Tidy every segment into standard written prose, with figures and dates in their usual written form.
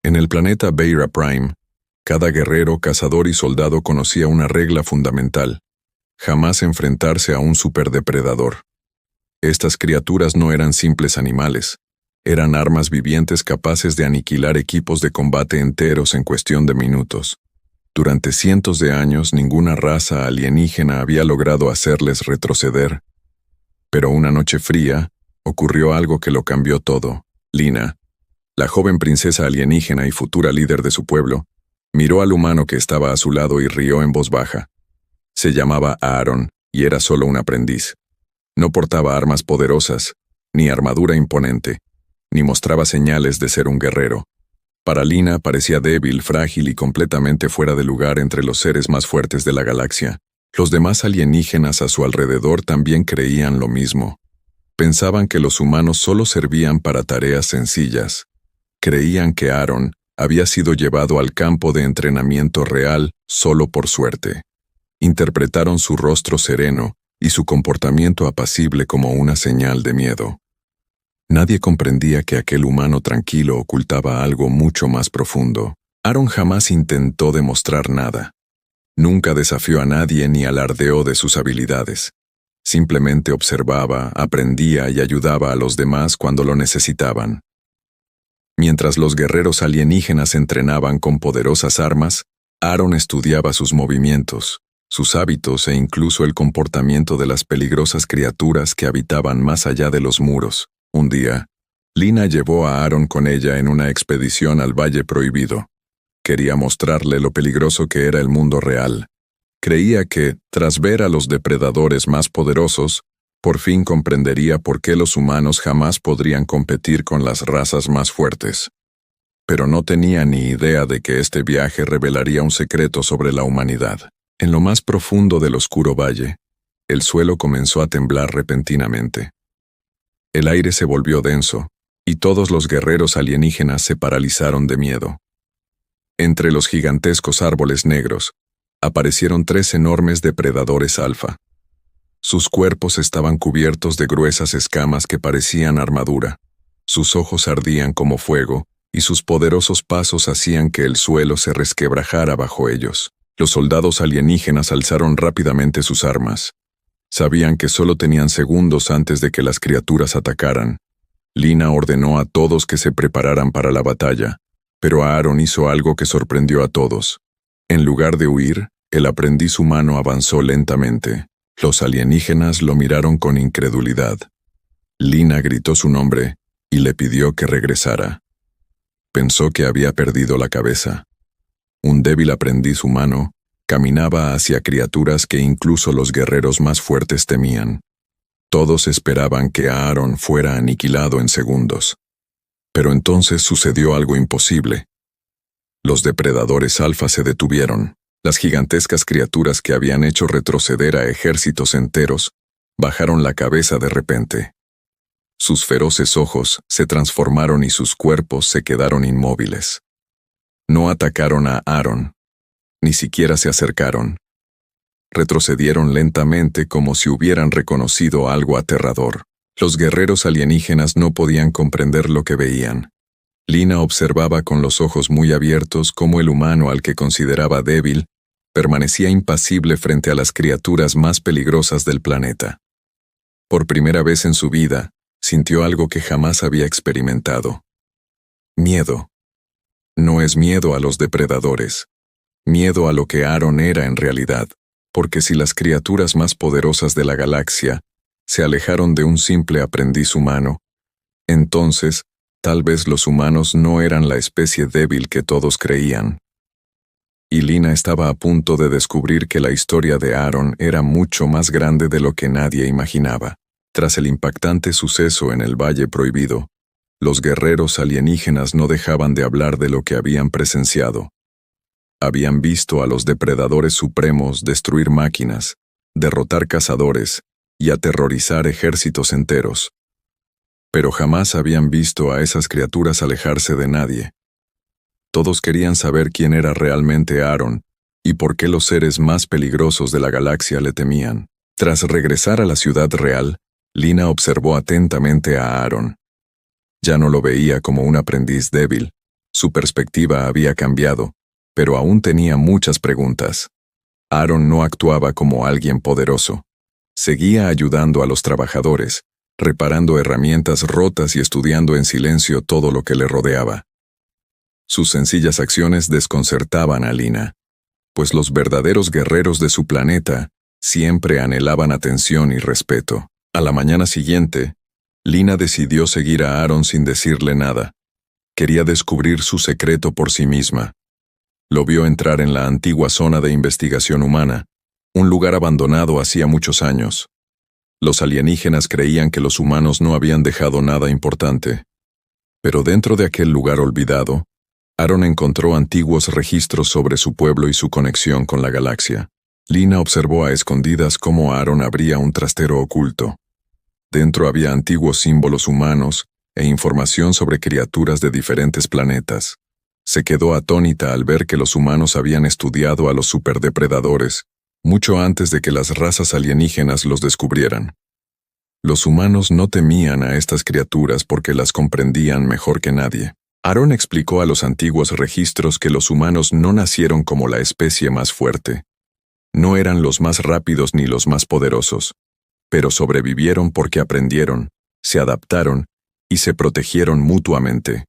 En el planeta Beira Prime, cada guerrero, cazador y soldado conocía una regla fundamental: jamás enfrentarse a un superdepredador. Estas criaturas no eran simples animales, eran armas vivientes capaces de aniquilar equipos de combate enteros en cuestión de minutos. Durante cientos de años ninguna raza alienígena había logrado hacerles retroceder. Pero una noche fría, ocurrió algo que lo cambió todo. Lina, la joven princesa alienígena y futura líder de su pueblo, miró al humano que estaba a su lado y rió en voz baja. Se llamaba Aaron y era solo un aprendiz. No portaba armas poderosas, ni armadura imponente, ni mostraba señales de ser un guerrero. Para Lina parecía débil, frágil y completamente fuera de lugar entre los seres más fuertes de la galaxia. Los demás alienígenas a su alrededor también creían lo mismo. Pensaban que los humanos solo servían para tareas sencillas. Creían que Aaron había sido llevado al campo de entrenamiento real solo por suerte. Interpretaron su rostro sereno y su comportamiento apacible como una señal de miedo. Nadie comprendía que aquel humano tranquilo ocultaba algo mucho más profundo. Aaron jamás intentó demostrar nada. Nunca desafió a nadie ni alardeó de sus habilidades. Simplemente observaba, aprendía y ayudaba a los demás cuando lo necesitaban. Mientras los guerreros alienígenas entrenaban con poderosas armas, Aaron estudiaba sus movimientos, sus hábitos e incluso el comportamiento de las peligrosas criaturas que habitaban más allá de los muros. Un día, Lina llevó a Aaron con ella en una expedición al Valle Prohibido. Quería mostrarle lo peligroso que era el mundo real. Creía que, tras ver a los depredadores más poderosos, por fin comprendería por qué los humanos jamás podrían competir con las razas más fuertes. Pero no tenía ni idea de que este viaje revelaría un secreto sobre la humanidad. En lo más profundo del oscuro valle, el suelo comenzó a temblar repentinamente. El aire se volvió denso, y todos los guerreros alienígenas se paralizaron de miedo. Entre los gigantescos árboles negros, aparecieron 3 enormes depredadores alfa. Sus cuerpos estaban cubiertos de gruesas escamas que parecían armadura. Sus ojos ardían como fuego, y sus poderosos pasos hacían que el suelo se resquebrajara bajo ellos. Los soldados alienígenas alzaron rápidamente sus armas. Sabían que solo tenían segundos antes de que las criaturas atacaran. Lina ordenó a todos que se prepararan para la batalla, pero Aaron hizo algo que sorprendió a todos. En lugar de huir, el aprendiz humano avanzó lentamente. Los alienígenas lo miraron con incredulidad. Lina gritó su nombre y le pidió que regresara. Pensó que había perdido la cabeza. Un débil aprendiz humano caminaba hacia criaturas que incluso los guerreros más fuertes temían. Todos esperaban que Aaron fuera aniquilado en segundos. Pero entonces sucedió algo imposible. Los depredadores alfa se detuvieron. Las gigantescas criaturas que habían hecho retroceder a ejércitos enteros bajaron la cabeza de repente. Sus feroces ojos se transformaron y sus cuerpos se quedaron inmóviles. No atacaron a Aaron. Ni siquiera se acercaron. Retrocedieron lentamente como si hubieran reconocido algo aterrador. Los guerreros alienígenas no podían comprender lo que veían. Lina observaba con los ojos muy abiertos cómo el humano al que consideraba débil permanecía impasible frente a las criaturas más peligrosas del planeta. Por primera vez en su vida, sintió algo que jamás había experimentado. Miedo. No es miedo a los depredadores. Miedo a lo que Aaron era en realidad, porque si las criaturas más poderosas de la galaxia se alejaron de un simple aprendiz humano, entonces, tal vez los humanos no eran la especie débil que todos creían. Y Lina estaba a punto de descubrir que la historia de Aaron era mucho más grande de lo que nadie imaginaba. Tras el impactante suceso en el Valle Prohibido, los guerreros alienígenas no dejaban de hablar de lo que habían presenciado. Habían visto a los depredadores supremos destruir máquinas, derrotar cazadores y aterrorizar ejércitos enteros. Pero jamás habían visto a esas criaturas alejarse de nadie. Todos querían saber quién era realmente Aaron y por qué los seres más peligrosos de la galaxia le temían. Tras regresar a la ciudad real, Lina observó atentamente a Aaron. Ya no lo veía como un aprendiz débil, Su perspectiva había cambiado, pero aún tenía muchas preguntas. Aaron no actuaba como alguien poderoso. Seguía ayudando a los trabajadores, reparando herramientas rotas y estudiando en silencio todo lo que le rodeaba. Sus sencillas acciones desconcertaban a Lina, pues los verdaderos guerreros de su planeta siempre anhelaban atención y respeto. A la mañana siguiente, Lina decidió seguir a Aaron sin decirle nada. Quería descubrir su secreto por sí misma. Lo vio entrar en la antigua zona de investigación humana, un lugar abandonado hacía muchos años. Los alienígenas creían que los humanos no habían dejado nada importante. Pero dentro de aquel lugar olvidado, Aaron encontró antiguos registros sobre su pueblo y su conexión con la galaxia. Lina observó a escondidas cómo Aaron abría un trastero oculto. Dentro había antiguos símbolos humanos e información sobre criaturas de diferentes planetas. Se quedó atónita al ver que los humanos habían estudiado a los superdepredadores, mucho antes de que las razas alienígenas los descubrieran. Los humanos no temían a estas criaturas porque las comprendían mejor que nadie. Aaron explicó a los antiguos registros que los humanos no nacieron como la especie más fuerte. No eran los más rápidos ni los más poderosos, pero sobrevivieron porque aprendieron, se adaptaron y se protegieron mutuamente.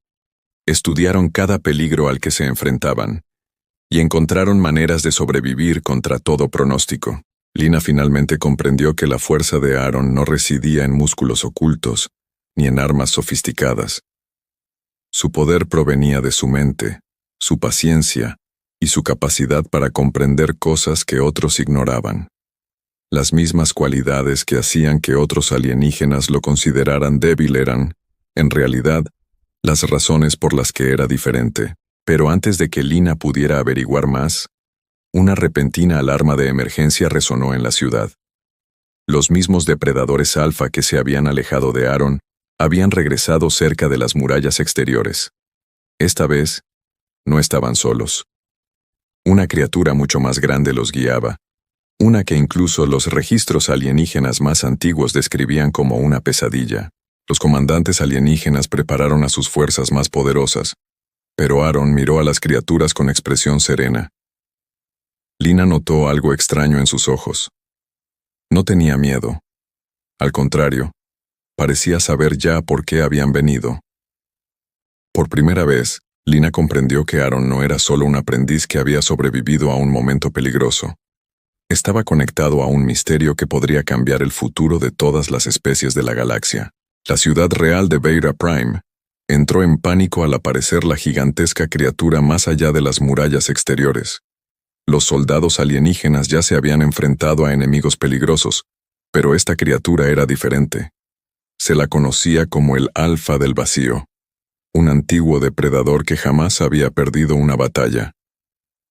Estudiaron cada peligro al que se enfrentaban y encontraron maneras de sobrevivir contra todo pronóstico. Lina finalmente comprendió que la fuerza de Aaron no residía en músculos ocultos ni en armas sofisticadas. Su poder provenía de su mente, su paciencia y su capacidad para comprender cosas que otros ignoraban. Las mismas cualidades que hacían que otros alienígenas lo consideraran débil eran, en realidad, las razones por las que era diferente. Pero antes de que Lina pudiera averiguar más, una repentina alarma de emergencia resonó en la ciudad. Los mismos depredadores alfa que se habían alejado de Aaron habían regresado cerca de las murallas exteriores. Esta vez, no estaban solos. Una criatura mucho más grande los guiaba, una que incluso los registros alienígenas más antiguos describían como una pesadilla. Los comandantes alienígenas prepararon a sus fuerzas más poderosas, pero Aaron miró a las criaturas con expresión serena. Lina notó algo extraño en sus ojos. No tenía miedo. Al contrario, parecía saber ya por qué habían venido. Por primera vez, Lina comprendió que Aaron no era solo un aprendiz que había sobrevivido a un momento peligroso. Estaba conectado a un misterio que podría cambiar el futuro de todas las especies de la galaxia. La ciudad real de Beta Prime entró en pánico al aparecer la gigantesca criatura más allá de las murallas exteriores. Los soldados alienígenas ya se habían enfrentado a enemigos peligrosos, pero esta criatura era diferente. Se la conocía como el Alfa del Vacío, un antiguo depredador que jamás había perdido una batalla.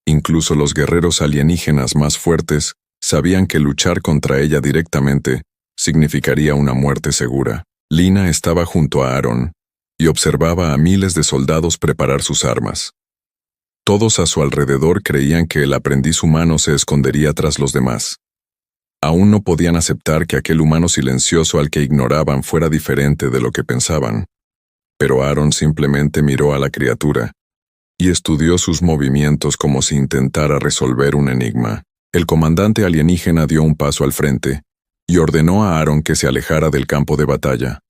Incluso los guerreros alienígenas más fuertes sabían que luchar contra ella directamente significaría una muerte segura. Lina estaba junto a Aaron y observaba a miles de soldados preparar sus armas. Todos a su alrededor creían que el aprendiz humano se escondería tras los demás. Aún no podían aceptar que aquel humano silencioso al que ignoraban fuera diferente de lo que pensaban. Pero Aaron simplemente miró a la criatura y estudió sus movimientos como si intentara resolver un enigma. El comandante alienígena dio un paso al frente y ordenó a Aaron que se alejara del campo de batalla.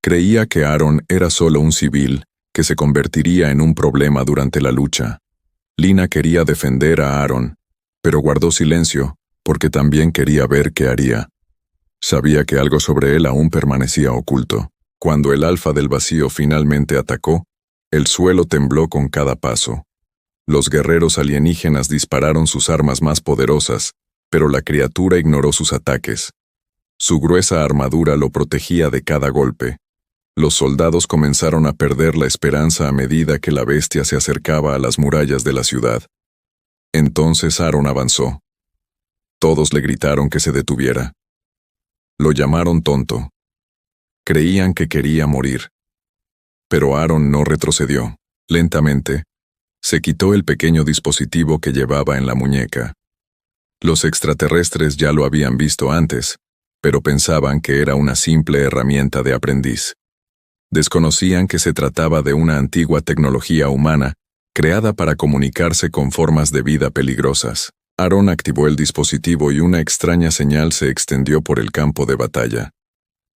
Creía que Aaron era solo un civil que se convertiría en un problema durante la lucha. Lina quería defender a Aaron, pero guardó silencio porque también quería ver qué haría. Sabía que algo sobre él aún permanecía oculto. Cuando el Alfa del Vacío finalmente atacó, el suelo tembló con cada paso. Los guerreros alienígenas dispararon sus armas más poderosas, pero la criatura ignoró sus ataques. Su gruesa armadura lo protegía de cada golpe. Los soldados comenzaron a perder la esperanza a medida que la bestia se acercaba a las murallas de la ciudad. Entonces Aaron avanzó. Todos le gritaron que se detuviera. Lo llamaron tonto. Creían que quería morir. Pero Aaron no retrocedió. Lentamente, se quitó el pequeño dispositivo que llevaba en la muñeca. Los extraterrestres ya lo habían visto antes, pero pensaban que era una simple herramienta de aprendiz. Desconocían que se trataba de una antigua tecnología humana creada para comunicarse con formas de vida peligrosas. Aaron activó el dispositivo y una extraña señal se extendió por el campo de batalla.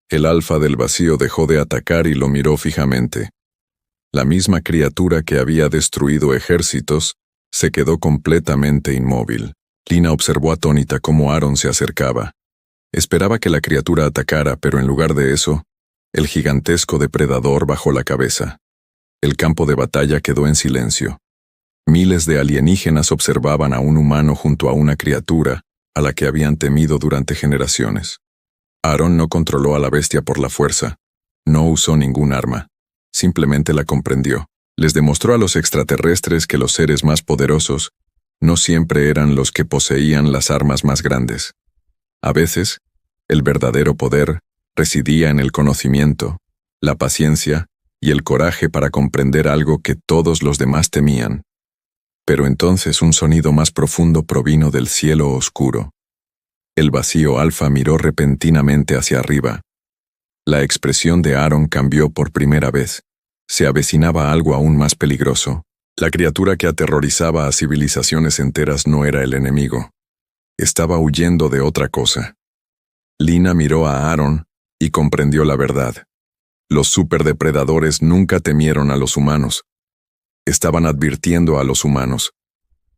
El alfa del vacío dejó de atacar y lo miró fijamente. La misma criatura que había destruido ejércitos se quedó completamente inmóvil. Lina observó atónita cómo Aaron se acercaba. Esperaba que la criatura atacara, pero en lugar de eso, el gigantesco depredador bajó la cabeza. El campo de batalla quedó en silencio. Miles de alienígenas observaban a un humano junto a una criatura a la que habían temido durante generaciones. Aaron no controló a la bestia por la fuerza. No usó ningún arma. Simplemente la comprendió. Les demostró a los extraterrestres que los seres más poderosos no siempre eran los que poseían las armas más grandes. A veces, el verdadero poder residía en el conocimiento, la paciencia y el coraje para comprender algo que todos los demás temían. Pero entonces un sonido más profundo provino del cielo oscuro. El vacío alfa miró repentinamente hacia arriba. La expresión de Aaron cambió por primera vez. Se avecinaba algo aún más peligroso. La criatura que aterrorizaba a civilizaciones enteras no era el enemigo. Estaba huyendo de otra cosa. Lina miró a Aaron y comprendió la verdad. Los superdepredadores nunca temieron a los humanos. Estaban advirtiendo a los humanos.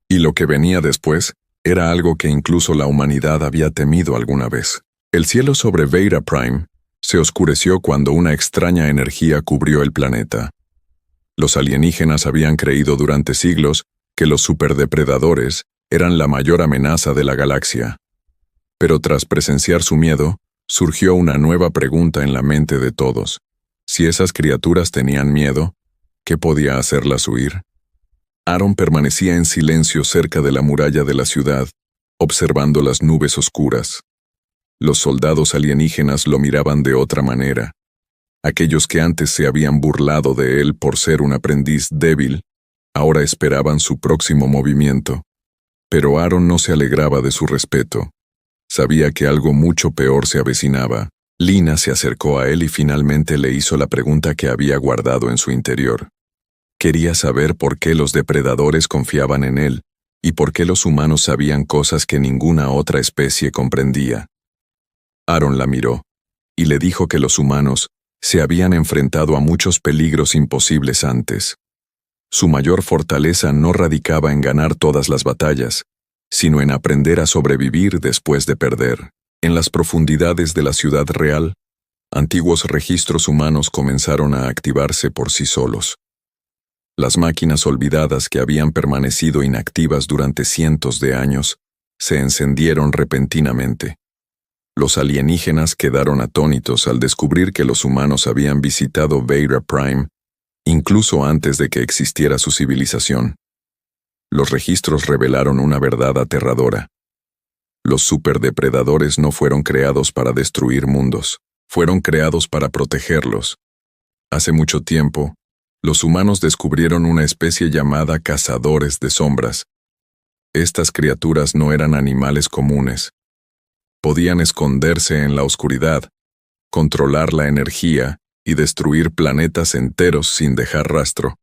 Y lo que venía después era algo que incluso la humanidad había temido alguna vez. El cielo sobre Veda Prime se oscureció cuando una extraña energía cubrió el planeta. Los alienígenas habían creído durante siglos que los superdepredadores eran la mayor amenaza de la galaxia. Pero tras presenciar su miedo, surgió una nueva pregunta en la mente de todos. Si esas criaturas tenían miedo, ¿qué podía hacerlas huir? Aaron permanecía en silencio cerca de la muralla de la ciudad, observando las nubes oscuras. Los soldados alienígenas lo miraban de otra manera. Aquellos que antes se habían burlado de él por ser un aprendiz débil, ahora esperaban su próximo movimiento. Pero Aaron no se alegraba de su respeto. Sabía que algo mucho peor se avecinaba. Lina se acercó a él y finalmente le hizo la pregunta que había guardado en su interior. Quería saber por qué los depredadores confiaban en él y por qué los humanos sabían cosas que ninguna otra especie comprendía. Aaron la miró y le dijo que los humanos se habían enfrentado a muchos peligros imposibles antes. Su mayor fortaleza no radicaba en ganar todas las batallas, sino en aprender a sobrevivir después de perder. En las profundidades de la ciudad real, antiguos registros humanos comenzaron a activarse por sí solos. Las máquinas olvidadas que habían permanecido inactivas durante cientos de años se encendieron repentinamente. Los alienígenas quedaron atónitos al descubrir que los humanos habían visitado Veda Prime incluso antes de que existiera su civilización. Los registros revelaron una verdad aterradora. Los superdepredadores no fueron creados para destruir mundos, fueron creados para protegerlos. Hace mucho tiempo, los humanos descubrieron una especie llamada cazadores de sombras. Estas criaturas no eran animales comunes. Podían esconderse en la oscuridad, controlar la energía y destruir planetas enteros sin dejar rastro.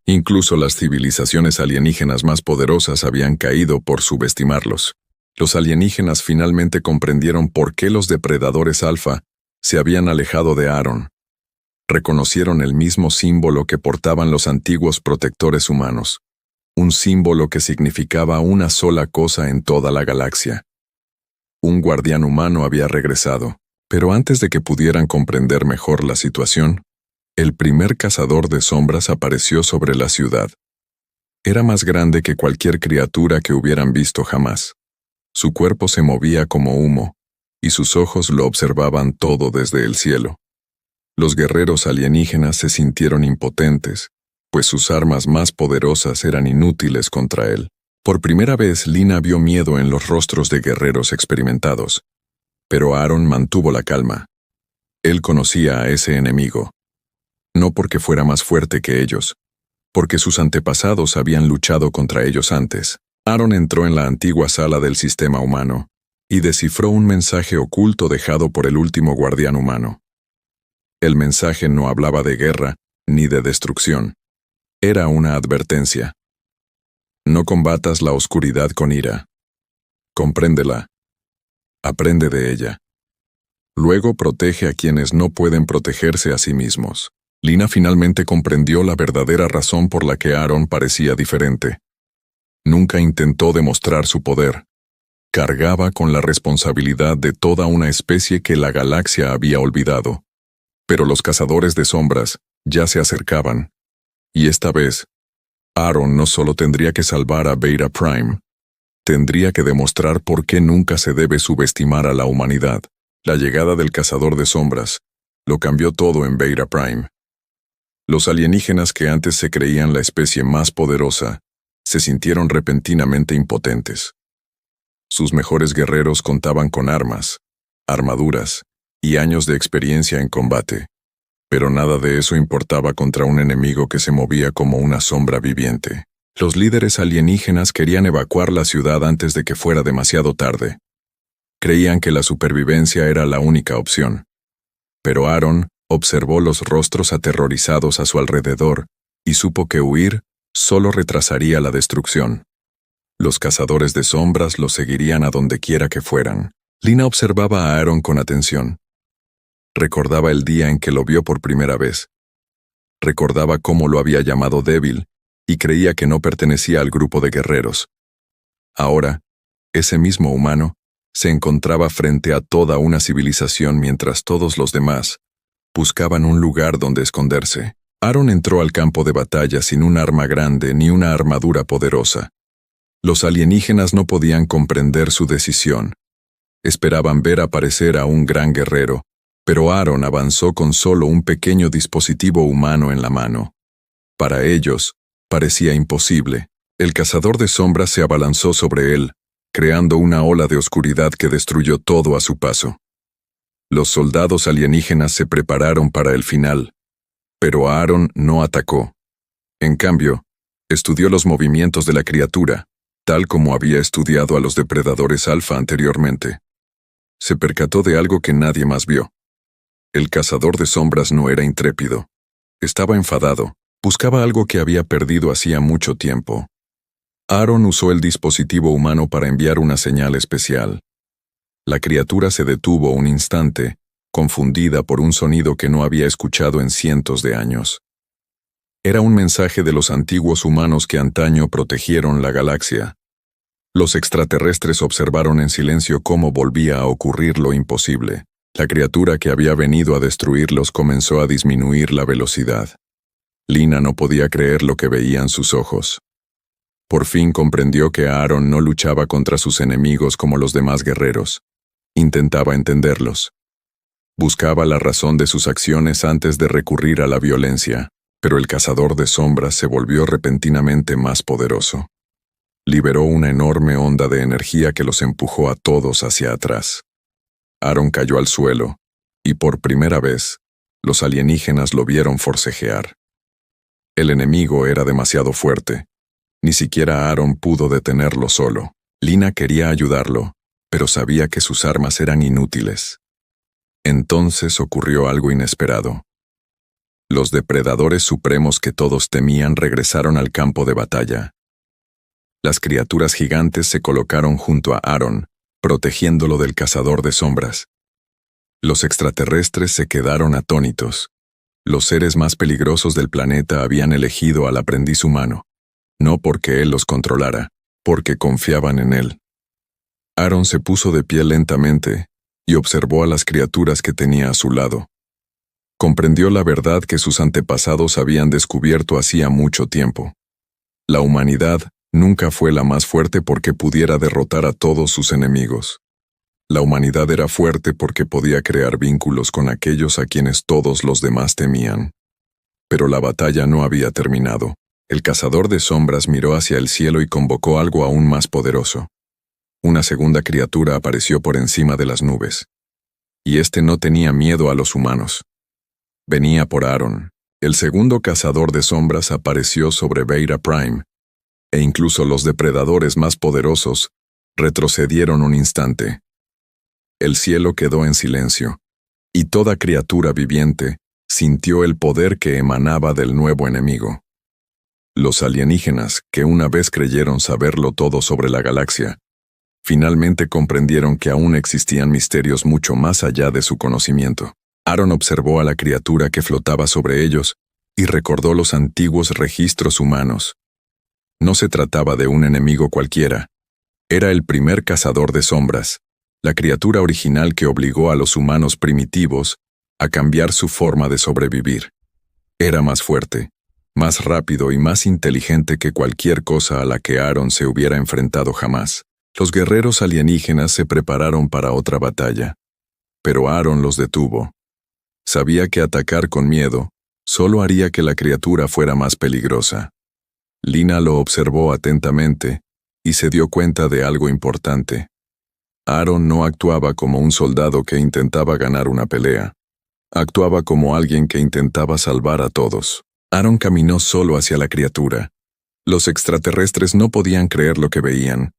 Incluso las civilizaciones alienígenas más poderosas habían caído por subestimarlos. Los alienígenas finalmente comprendieron por qué los depredadores alfa se habían alejado de Aaron. Reconocieron el mismo símbolo que portaban los antiguos protectores humanos, un símbolo que significaba una sola cosa en toda la galaxia. Un guardián humano había regresado, pero antes de que pudieran comprender mejor la situación, el primer cazador de sombras apareció sobre la ciudad. Era más grande que cualquier criatura que hubieran visto jamás. Su cuerpo se movía como humo, y sus ojos lo observaban todo desde el cielo. Los guerreros alienígenas se sintieron impotentes, pues sus armas más poderosas eran inútiles contra él. Por primera vez, Lina vio miedo en los rostros de guerreros experimentados. Pero Aaron mantuvo la calma. Él conocía a ese enemigo. No porque fuera más fuerte que ellos, porque sus antepasados habían luchado contra ellos antes. Aaron entró en la antigua sala del sistema humano y descifró un mensaje oculto dejado por el último guardián humano. El mensaje no hablaba de guerra ni de destrucción. Era una advertencia. No combatas la oscuridad con ira. Compréndela. Aprende de ella. Luego protege a quienes no pueden protegerse a sí mismos. Lina finalmente comprendió la verdadera razón por la que Aaron parecía diferente. Nunca intentó demostrar su poder. Cargaba con la responsabilidad de toda una especie que la galaxia había olvidado. Pero los cazadores de sombras ya se acercaban. Y esta vez, Aaron no solo tendría que salvar a Beta Prime, tendría que demostrar por qué nunca se debe subestimar a la humanidad. La llegada del cazador de sombras lo cambió todo en Beta Prime. Los alienígenas que antes se creían la especie más poderosa se sintieron repentinamente impotentes. Sus mejores guerreros contaban con armas, armaduras y años de experiencia en combate, pero nada de eso importaba contra un enemigo que se movía como una sombra viviente. Los líderes alienígenas querían evacuar la ciudad antes de que fuera demasiado tarde. Creían que la supervivencia era la única opción. Pero Aaron observó los rostros aterrorizados a su alrededor y supo que huir solo retrasaría la destrucción. Los cazadores de sombras los seguirían a donde quiera que fueran. Lina observaba a Aaron con atención. Recordaba el día en que lo vio por primera vez. Recordaba cómo lo había llamado débil y creía que no pertenecía al grupo de guerreros. Ahora, ese mismo humano se encontraba frente a toda una civilización mientras todos los demás buscaban un lugar donde esconderse. Aaron entró al campo de batalla sin un arma grande ni una armadura poderosa. Los alienígenas no podían comprender su decisión. Esperaban ver aparecer a un gran guerrero, pero Aaron avanzó con solo un pequeño dispositivo humano en la mano. Para ellos, parecía imposible. El cazador de sombras se abalanzó sobre él, creando una ola de oscuridad que destruyó todo a su paso. Los soldados alienígenas se prepararon para el final, pero Aaron no atacó. En cambio, estudió los movimientos de la criatura, tal como había estudiado a los depredadores alfa anteriormente. Se percató de algo que nadie más vio. El cazador de sombras no era intrépido. Estaba enfadado, buscaba algo que había perdido hacía mucho tiempo. Aaron usó el dispositivo humano para enviar una señal especial. La criatura se detuvo un instante, confundida por un sonido que no había escuchado en cientos de años. Era un mensaje de los antiguos humanos que antaño protegieron la galaxia. Los extraterrestres observaron en silencio cómo volvía a ocurrir lo imposible. La criatura que había venido a destruirlos comenzó a disminuir la velocidad. Lina no podía creer lo que veían sus ojos. Por fin comprendió que Aaron no luchaba contra sus enemigos como los demás guerreros. Intentaba entenderlos. Buscaba la razón de sus acciones antes de recurrir a la violencia, pero el cazador de sombras se volvió repentinamente más poderoso. Liberó una enorme onda de energía que los empujó a todos hacia atrás. Aaron cayó al suelo, y por primera vez, los alienígenas lo vieron forcejear. El enemigo era demasiado fuerte. Ni siquiera Aaron pudo detenerlo solo. Lina quería ayudarlo, pero sabía que sus armas eran inútiles. Entonces ocurrió algo inesperado. Los depredadores supremos que todos temían regresaron al campo de batalla. Las criaturas gigantes se colocaron junto a Aaron, protegiéndolo del cazador de sombras. Los extraterrestres se quedaron atónitos. Los seres más peligrosos del planeta habían elegido al aprendiz humano. No porque él los controlara, porque confiaban en él. Aaron se puso de pie lentamente y observó a las criaturas que tenía a su lado. Comprendió la verdad que sus antepasados habían descubierto hacía mucho tiempo. La humanidad nunca fue la más fuerte porque pudiera derrotar a todos sus enemigos. La humanidad era fuerte porque podía crear vínculos con aquellos a quienes todos los demás temían. Pero la batalla no había terminado. El cazador de sombras miró hacia el cielo y convocó algo aún más poderoso. Una segunda criatura apareció por encima de las nubes. Y este no tenía miedo a los humanos. Venía por Aaron. El segundo cazador de sombras apareció sobre Beta Prime, e incluso los depredadores más poderosos retrocedieron un instante. El cielo quedó en silencio, y toda criatura viviente sintió el poder que emanaba del nuevo enemigo. Los alienígenas, que una vez creyeron saberlo todo sobre la galaxia, finalmente comprendieron que aún existían misterios mucho más allá de su conocimiento. Aaron observó a la criatura que flotaba sobre ellos y recordó los antiguos registros humanos. No se trataba de un enemigo cualquiera. Era el primer cazador de sombras, la criatura original que obligó a los humanos primitivos a cambiar su forma de sobrevivir. Era más fuerte, más rápido y más inteligente que cualquier cosa a la que Aaron se hubiera enfrentado jamás. Los guerreros alienígenas se prepararon para otra batalla, pero Aaron los detuvo. Sabía que atacar con miedo solo haría que la criatura fuera más peligrosa. Lina lo observó atentamente y se dio cuenta de algo importante. Aaron no actuaba como un soldado que intentaba ganar una pelea. Actuaba como alguien que intentaba salvar a todos. Aaron caminó solo hacia la criatura. Los extraterrestres no podían creer lo que veían.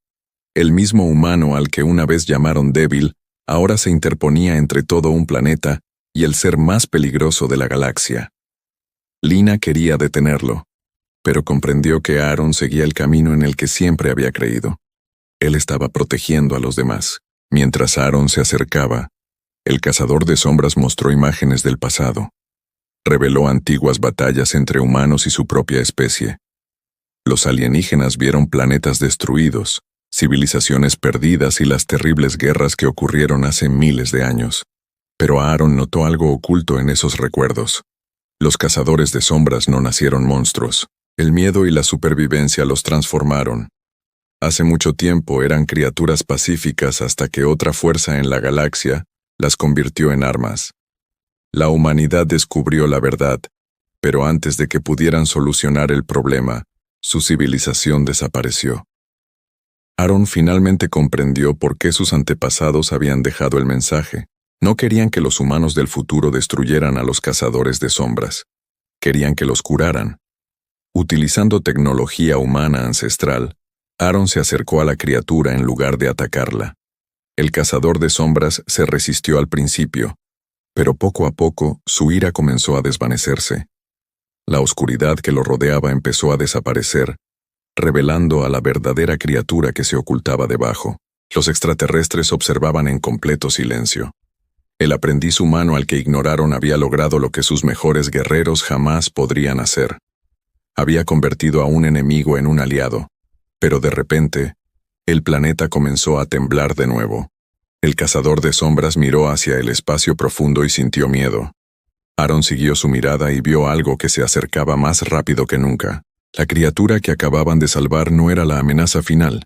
El mismo humano al que una vez llamaron débil, ahora se interponía entre todo un planeta y el ser más peligroso de la galaxia. Lina quería detenerlo, pero comprendió que Aaron seguía el camino en el que siempre había creído. Él estaba protegiendo a los demás. Mientras Aaron se acercaba, el cazador de sombras mostró imágenes del pasado. Reveló antiguas batallas entre humanos y su propia especie. Los alienígenas vieron planetas destruidos, civilizaciones perdidas y las terribles guerras que ocurrieron hace miles de años. Pero Aaron notó algo oculto en esos recuerdos. Los cazadores de sombras no nacieron monstruos. El miedo y la supervivencia los transformaron. Hace mucho tiempo eran criaturas pacíficas hasta que otra fuerza en la galaxia las convirtió en armas. La humanidad descubrió la verdad, pero antes de que pudieran solucionar el problema, su civilización desapareció. Aaron finalmente comprendió por qué sus antepasados habían dejado el mensaje. No querían que los humanos del futuro destruyeran a los cazadores de sombras. Querían que los curaran. Utilizando tecnología humana ancestral, Aaron se acercó a la criatura en lugar de atacarla. El cazador de sombras se resistió al principio, pero poco a poco su ira comenzó a desvanecerse. La oscuridad que lo rodeaba empezó a desaparecer, revelando a la verdadera criatura que se ocultaba debajo. Los extraterrestres observaban en completo silencio. El aprendiz humano al que ignoraron había logrado lo que sus mejores guerreros jamás podrían hacer. Había convertido a un enemigo en un aliado, pero de repente, el planeta comenzó a temblar de nuevo. El cazador de sombras miró hacia el espacio profundo y sintió miedo. Aaron siguió su mirada y vio algo que se acercaba más rápido que nunca. La criatura que acababan de salvar no era la amenaza final,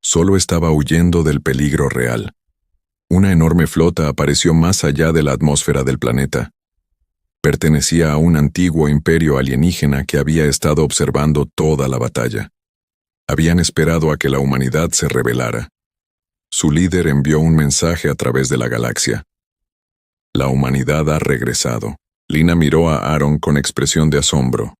solo estaba huyendo del peligro real. Una enorme flota apareció más allá de la atmósfera del planeta. Pertenecía a un antiguo imperio alienígena que había estado observando toda la batalla. Habían esperado a que la humanidad se rebelara. Su líder envió un mensaje a través de la galaxia. La humanidad ha regresado. Lina miró a Aaron con expresión de asombro.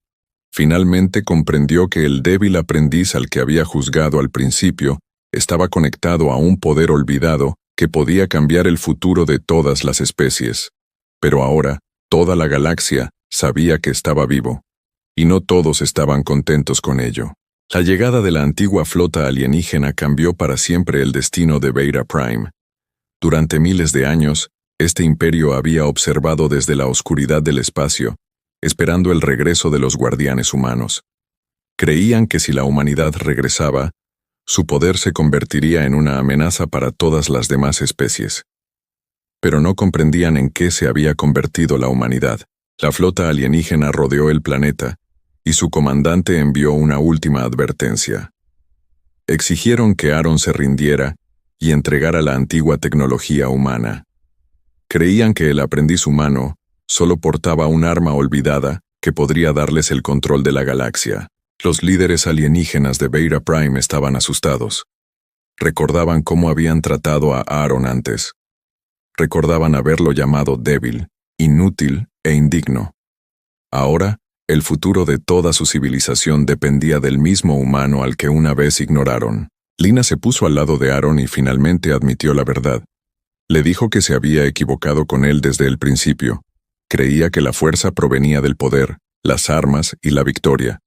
Finalmente comprendió que el débil aprendiz al que había juzgado al principio estaba conectado a un poder olvidado que podía cambiar el futuro de todas las especies. Pero ahora, toda la galaxia sabía que estaba vivo, y no todos estaban contentos con ello. La llegada de la antigua flota alienígena cambió para siempre el destino de Beta Prime. Durante miles de años, este imperio había observado desde la oscuridad del espacio, esperando el regreso de los guardianes humanos. Creían que si la humanidad regresaba, su poder se convertiría en una amenaza para todas las demás especies. Pero no comprendían en qué se había convertido la humanidad. La flota alienígena rodeó el planeta, y su comandante envió una última advertencia. Exigieron que Aaron se rindiera y entregara la antigua tecnología humana. Creían que el aprendiz humano solo portaba un arma olvidada que podría darles el control de la galaxia. Los líderes alienígenas de Beta Prime estaban asustados. Recordaban cómo habían tratado a Aaron antes. Recordaban haberlo llamado débil, inútil e indigno. Ahora, el futuro de toda su civilización dependía del mismo humano al que una vez ignoraron. Lina se puso al lado de Aaron y finalmente admitió la verdad. Le dijo que se había equivocado con él desde el principio, Creía que la fuerza provenía del poder, las armas y la victoria.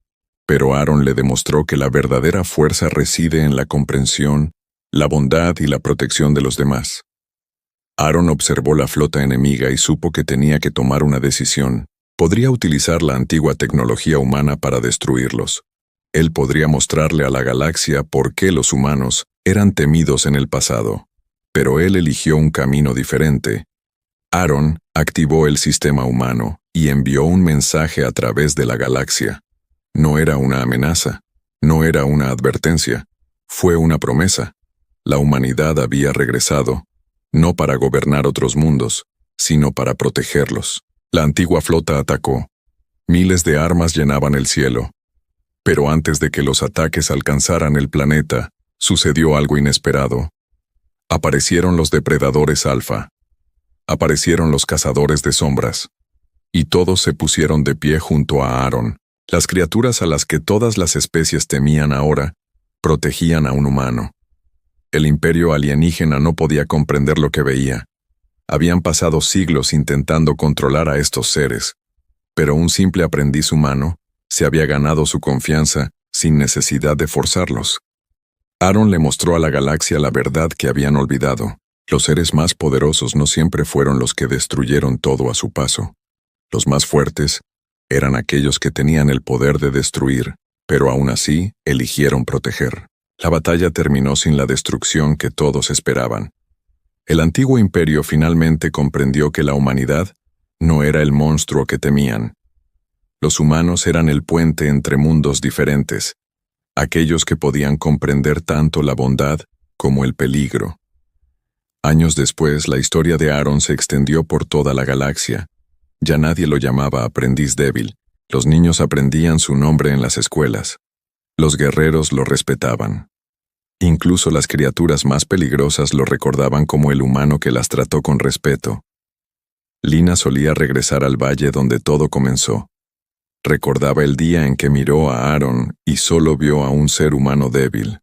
Pero Aaron le demostró que la verdadera fuerza reside en la comprensión, la bondad y la protección de los demás. Aaron observó la flota enemiga y supo que tenía que tomar una decisión. Podría utilizar la antigua tecnología humana para destruirlos. Él podría mostrarle a la galaxia por qué los humanos eran temidos en el pasado. Pero él eligió un camino diferente. Aaron activó el sistema humano y envió un mensaje a través de la galaxia. No era una amenaza, no era una advertencia, fue una promesa. La humanidad había regresado, no para gobernar otros mundos, sino para protegerlos. La antigua flota atacó. Miles de armas llenaban el cielo. Pero antes de que los ataques alcanzaran el planeta, sucedió algo inesperado. Aparecieron los depredadores alfa. Aparecieron los cazadores de sombras. Y todos se pusieron de pie junto a Aaron. Las criaturas a las que todas las especies temían ahora, protegían a un humano. El imperio alienígena no podía comprender lo que veía. Habían pasado siglos intentando controlar a estos seres, pero un simple aprendiz humano se había ganado su confianza sin necesidad de forzarlos. Aaron le mostró a la galaxia la verdad que habían olvidado. Los seres más poderosos no siempre fueron los que destruyeron todo a su paso. Los más fuertes eran aquellos que tenían el poder de destruir, pero aún así eligieron proteger. La batalla terminó sin la destrucción que todos esperaban. El antiguo imperio finalmente comprendió que la humanidad no era el monstruo que temían. Los humanos eran el puente entre mundos diferentes, aquellos que podían comprender tanto la bondad como el peligro. Años después, la historia de Aaron se extendió por toda la galaxia. Ya nadie lo llamaba aprendiz débil. Los niños aprendían su nombre en las escuelas. Los guerreros lo respetaban. Incluso las criaturas más peligrosas lo recordaban como el humano que las trató con respeto. Lina solía regresar al valle donde todo comenzó. Recordaba el día en que miró a Aaron y solo vio a un ser humano débil.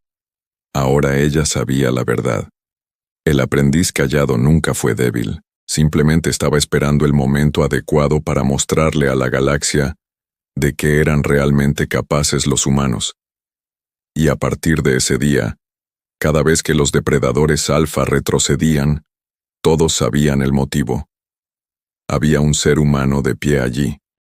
Ahora ella sabía la verdad. El aprendiz callado nunca fue débil. Simplemente estaba esperando el momento adecuado para mostrarle a la galaxia de qué eran realmente capaces los humanos. Y a partir de ese día, cada vez que los depredadores alfa retrocedían, todos sabían el motivo. Había un ser humano de pie allí,